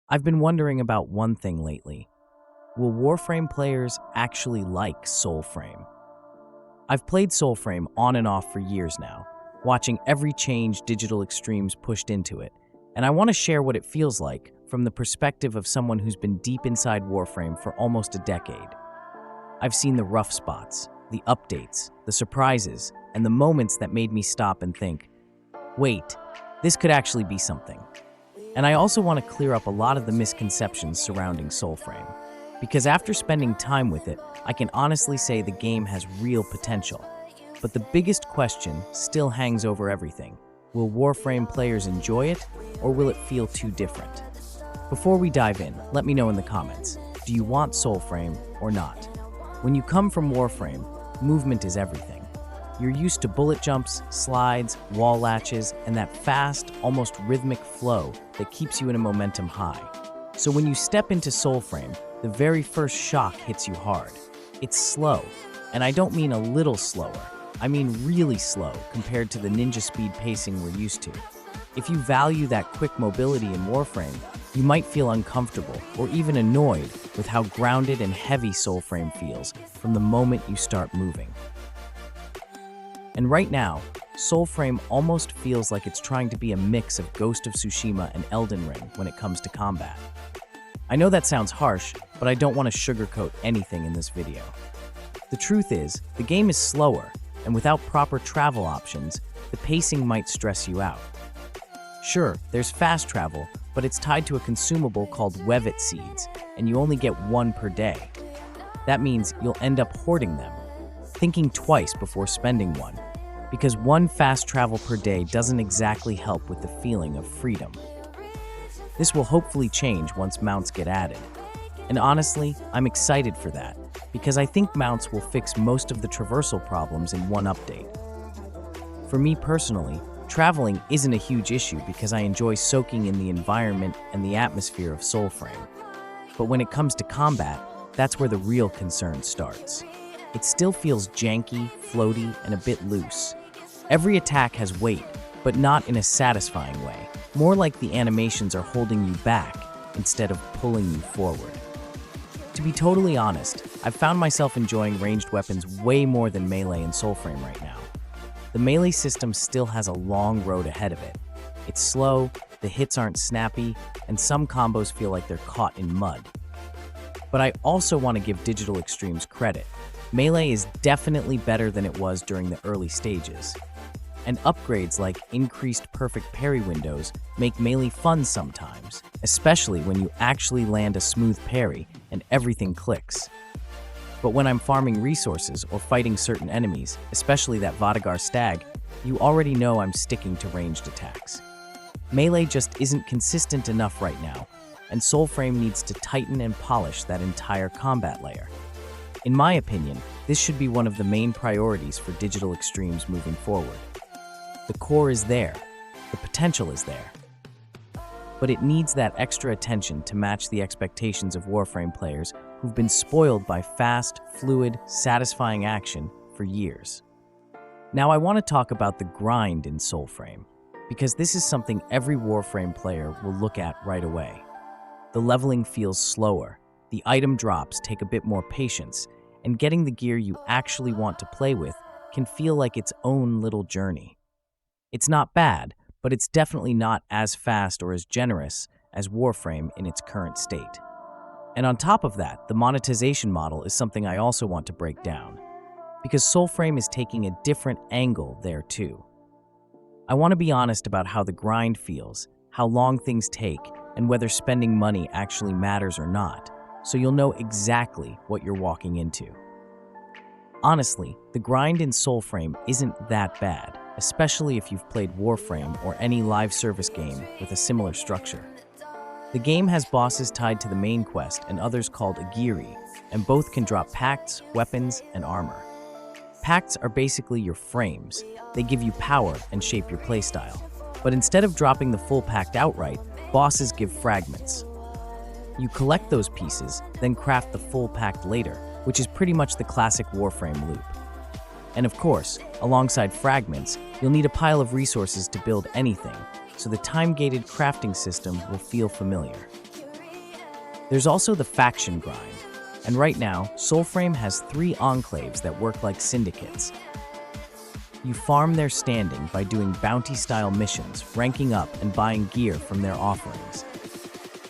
I've been wondering about one thing lately. Will Warframe players actually like Soulframe? I've played Soulframe on and off for years now, watching every change Digital Extremes pushed into it, and I want to share what it feels like from the perspective of someone who's been deep inside Warframe for almost a decade. I've seen the rough spots, the updates, the surprises, and the moments that made me stop and think, wait, this could actually be something. And I also want to clear up a lot of the misconceptions surrounding Soulframe, because after spending time with it, I can honestly say the game has real potential. But the biggest question still hangs over everything. Will Warframe players enjoy it, or will it feel too different? Before we dive in, let me know in the comments, do you want Soulframe or not? When you come from Warframe, movement is everything. You're used to bullet jumps, slides, wall latches, and that fast, almost rhythmic flow that keeps you in a momentum high. So when you step into Soulframe, the very first shock hits you hard. It's slow, and I don't mean a little slower. I mean really slow compared to the ninja speed pacing we're used to. If you value that quick mobility in Warframe, you might feel uncomfortable or even annoyed with how grounded and heavy Soulframe feels from the moment you start moving. And right now, Soulframe almost feels like it's trying to be a mix of Ghost of Tsushima and Elden Ring when it comes to combat. I know that sounds harsh, but I don't want to sugarcoat anything in this video. The truth is, the game is slower, and without proper travel options, the pacing might stress you out. Sure, there's fast travel, but it's tied to a consumable called Wevet seeds, and you only get one per day. That means you'll end up hoarding them, thinking twice before spending one, because one fast travel per day doesn't exactly help with the feeling of freedom. This will hopefully change once mounts get added. And honestly, I'm excited for that, because I think mounts will fix most of the traversal problems in one update. For me personally, traveling isn't a huge issue because I enjoy soaking in the environment and the atmosphere of Soulframe. But when it comes to combat, that's where the real concern starts. It still feels janky, floaty, and a bit loose. Every attack has weight, but not in a satisfying way. More like the animations are holding you back instead of pulling you forward. To be totally honest, I've found myself enjoying ranged weapons way more than melee in Soulframe right now. The melee system still has a long road ahead of it. It's slow, the hits aren't snappy, and some combos feel like they're caught in mud. But I also want to give Digital Extremes credit. Melee is definitely better than it was during the early stages. And upgrades like increased perfect parry windows make melee fun sometimes, especially when you actually land a smooth parry and everything clicks. But when I'm farming resources or fighting certain enemies, especially that Vadagar stag, you already know I'm sticking to ranged attacks. Melee just isn't consistent enough right now, and Soulframe needs to tighten and polish that entire combat layer. In my opinion, this should be one of the main priorities for Digital Extremes moving forward. The core is there, the potential is there, but it needs that extra attention to match the expectations of Warframe players who've been spoiled by fast, fluid, satisfying action for years. Now I want to talk about the grind in Soulframe, because this is something every Warframe player will look at right away. The leveling feels slower, the item drops take a bit more patience, and getting the gear you actually want to play with can feel like its own little journey. It's not bad, but it's definitely not as fast or as generous as Warframe in its current state. And on top of that, the monetization model is something I also want to break down, because Soulframe is taking a different angle there too. I want to be honest about how the grind feels, how long things take, and whether spending money actually matters or not, so you'll know exactly what you're walking into. Honestly, the grind in Soulframe isn't that bad, especially if you've played Warframe or any live service game with a similar structure. The game has bosses tied to the main quest and others called Agiri, and both can drop pacts, weapons, and armor. Pacts are basically your frames. They give you power and shape your playstyle. But instead of dropping the full pact outright, bosses give fragments. You collect those pieces, then craft the full pact later, which is pretty much the classic Warframe loop. And of course, alongside fragments, you'll need a pile of resources to build anything, so the time-gated crafting system will feel familiar. There's also the faction grind, and right now, Soulframe has 3 enclaves that work like syndicates. You farm their standing by doing bounty-style missions, ranking up and buying gear from their offerings.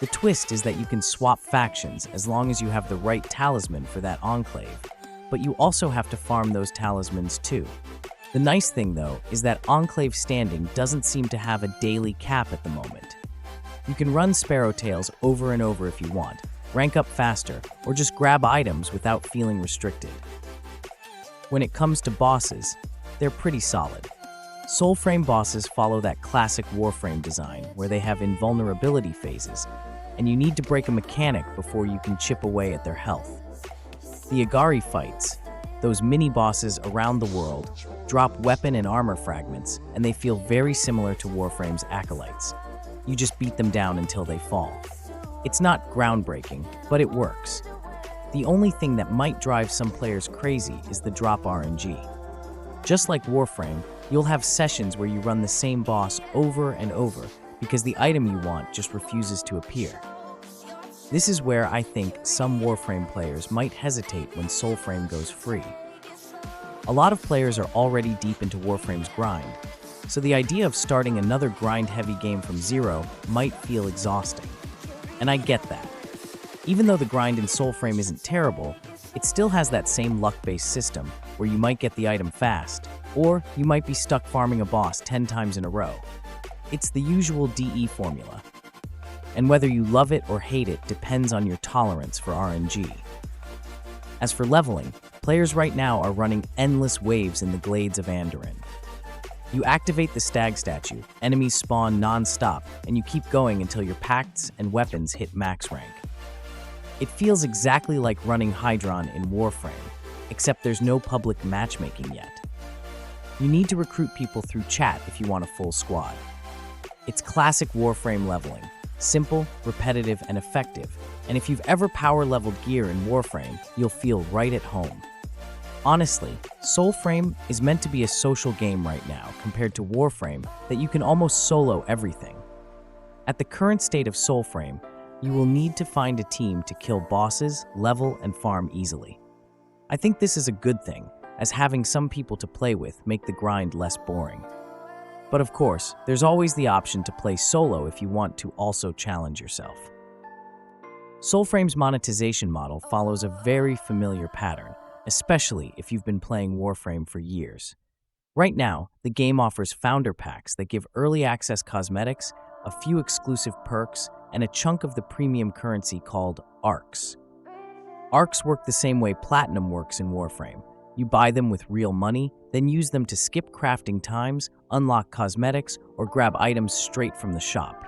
The twist is that you can swap factions as long as you have the right talisman for that enclave, but you also have to farm those talismans too. The nice thing, though, is that enclave standing doesn't seem to have a daily cap at the moment. You can run Sparrowtails over and over if you want, rank up faster, or just grab items without feeling restricted. When it comes to bosses, they're pretty solid. Soulframe bosses follow that classic Warframe design where they have invulnerability phases, and you need to break a mechanic before you can chip away at their health. The Agari fights, those mini-bosses around the world, drop weapon and armor fragments, and they feel very similar to Warframe's acolytes. You just beat them down until they fall. It's not groundbreaking, but it works. The only thing that might drive some players crazy is the drop RNG. Just like Warframe, you'll have sessions where you run the same boss over and over because the item you want just refuses to appear. This is where I think some Warframe players might hesitate when Soulframe goes free. A lot of players are already deep into Warframe's grind, so the idea of starting another grind-heavy game from zero might feel exhausting. And I get that. Even though the grind in Soulframe isn't terrible, it still has that same luck-based system where you might get the item fast, or you might be stuck farming a boss 10 times in a row. It's the usual DE formula. And whether you love it or hate it depends on your tolerance for RNG. As for leveling, players right now are running endless waves in the Glades of Andoran. You activate the stag statue, enemies spawn non-stop, and you keep going until your pacts and weapons hit max rank. It feels exactly like running Hydron in Warframe, except there's no public matchmaking yet. You need to recruit people through chat if you want a full squad. It's classic Warframe leveling. Simple, repetitive, and effective, and if you've ever power-leveled gear in Warframe, you'll feel right at home. Honestly, Soulframe is meant to be a social game right now compared to Warframe that you can almost solo everything. At the current state of Soulframe, you will need to find a team to kill bosses, level, and farm easily. I think this is a good thing, as having some people to play with make the grind less boring. But of course, there's always the option to play solo if you want to also challenge yourself. Soulframe's monetization model follows a very familiar pattern, especially if you've been playing Warframe for years. Right now, the game offers founder packs that give early access cosmetics, a few exclusive perks, and a chunk of the premium currency called Arcs. Arcs work the same way Platinum works in Warframe. You buy them with real money, then use them to skip crafting times, unlock cosmetics, or grab items straight from the shop.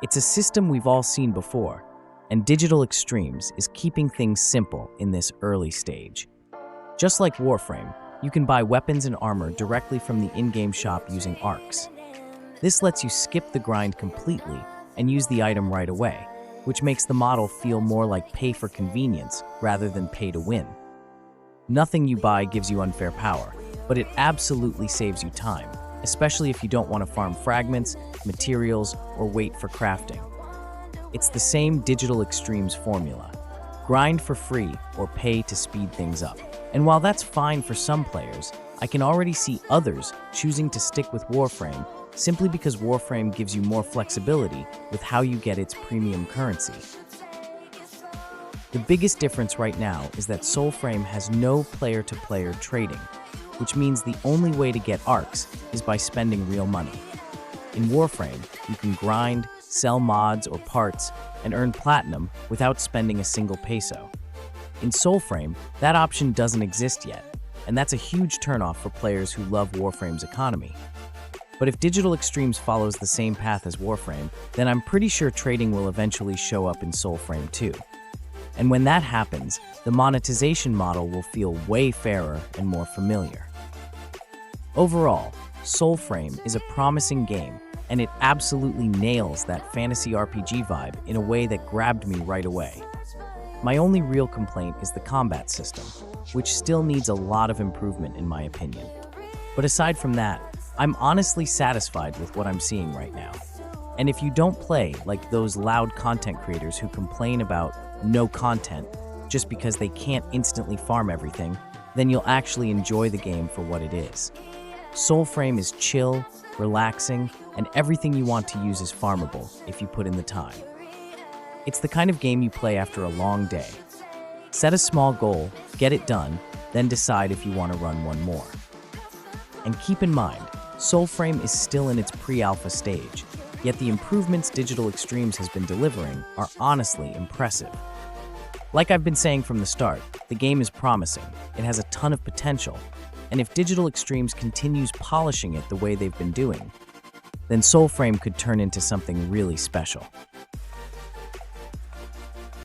It's a system we've all seen before, and Digital Extremes is keeping things simple in this early stage. Just like Warframe, you can buy weapons and armor directly from the in-game shop using Arcs. This lets you skip the grind completely and use the item right away, which makes the model feel more like pay for convenience rather than pay to win. Nothing you buy gives you unfair power, but it absolutely saves you time, especially if you don't want to farm fragments, materials, or wait for crafting. It's the same Digital Extremes formula. Grind for free or pay to speed things up. And while that's fine for some players, I can already see others choosing to stick with Warframe simply because Warframe gives you more flexibility with how you get its premium currency. The biggest difference right now is that Soulframe has no player-to-player trading, which means the only way to get Arcs is by spending real money. In Warframe, you can grind, sell mods or parts, and earn Platinum without spending a single peso. In Soulframe, that option doesn't exist yet, and that's a huge turnoff for players who love Warframe's economy. But if Digital Extremes follows the same path as Warframe, then I'm pretty sure trading will eventually show up in Soulframe too. And when that happens, the monetization model will feel way fairer and more familiar. Overall, Soulframe is a promising game, and it absolutely nails that fantasy RPG vibe in a way that grabbed me right away. My only real complaint is the combat system, which still needs a lot of improvement in my opinion. But aside from that, I'm honestly satisfied with what I'm seeing right now. And if you don't play like those loud content creators who complain about no content just because they can't instantly farm everything, then you'll actually enjoy the game for what it is. Soulframe is chill, relaxing, and everything you want to use is farmable if you put in the time. It's the kind of game you play after a long day. Set a small goal, get it done, then decide if you want to run one more. And keep in mind, Soulframe is still in its pre-alpha stage, yet the improvements Digital Extremes has been delivering are honestly impressive. Like I've been saying from the start, the game is promising, it has a ton of potential, and if Digital Extremes continues polishing it the way they've been doing, then Soulframe could turn into something really special.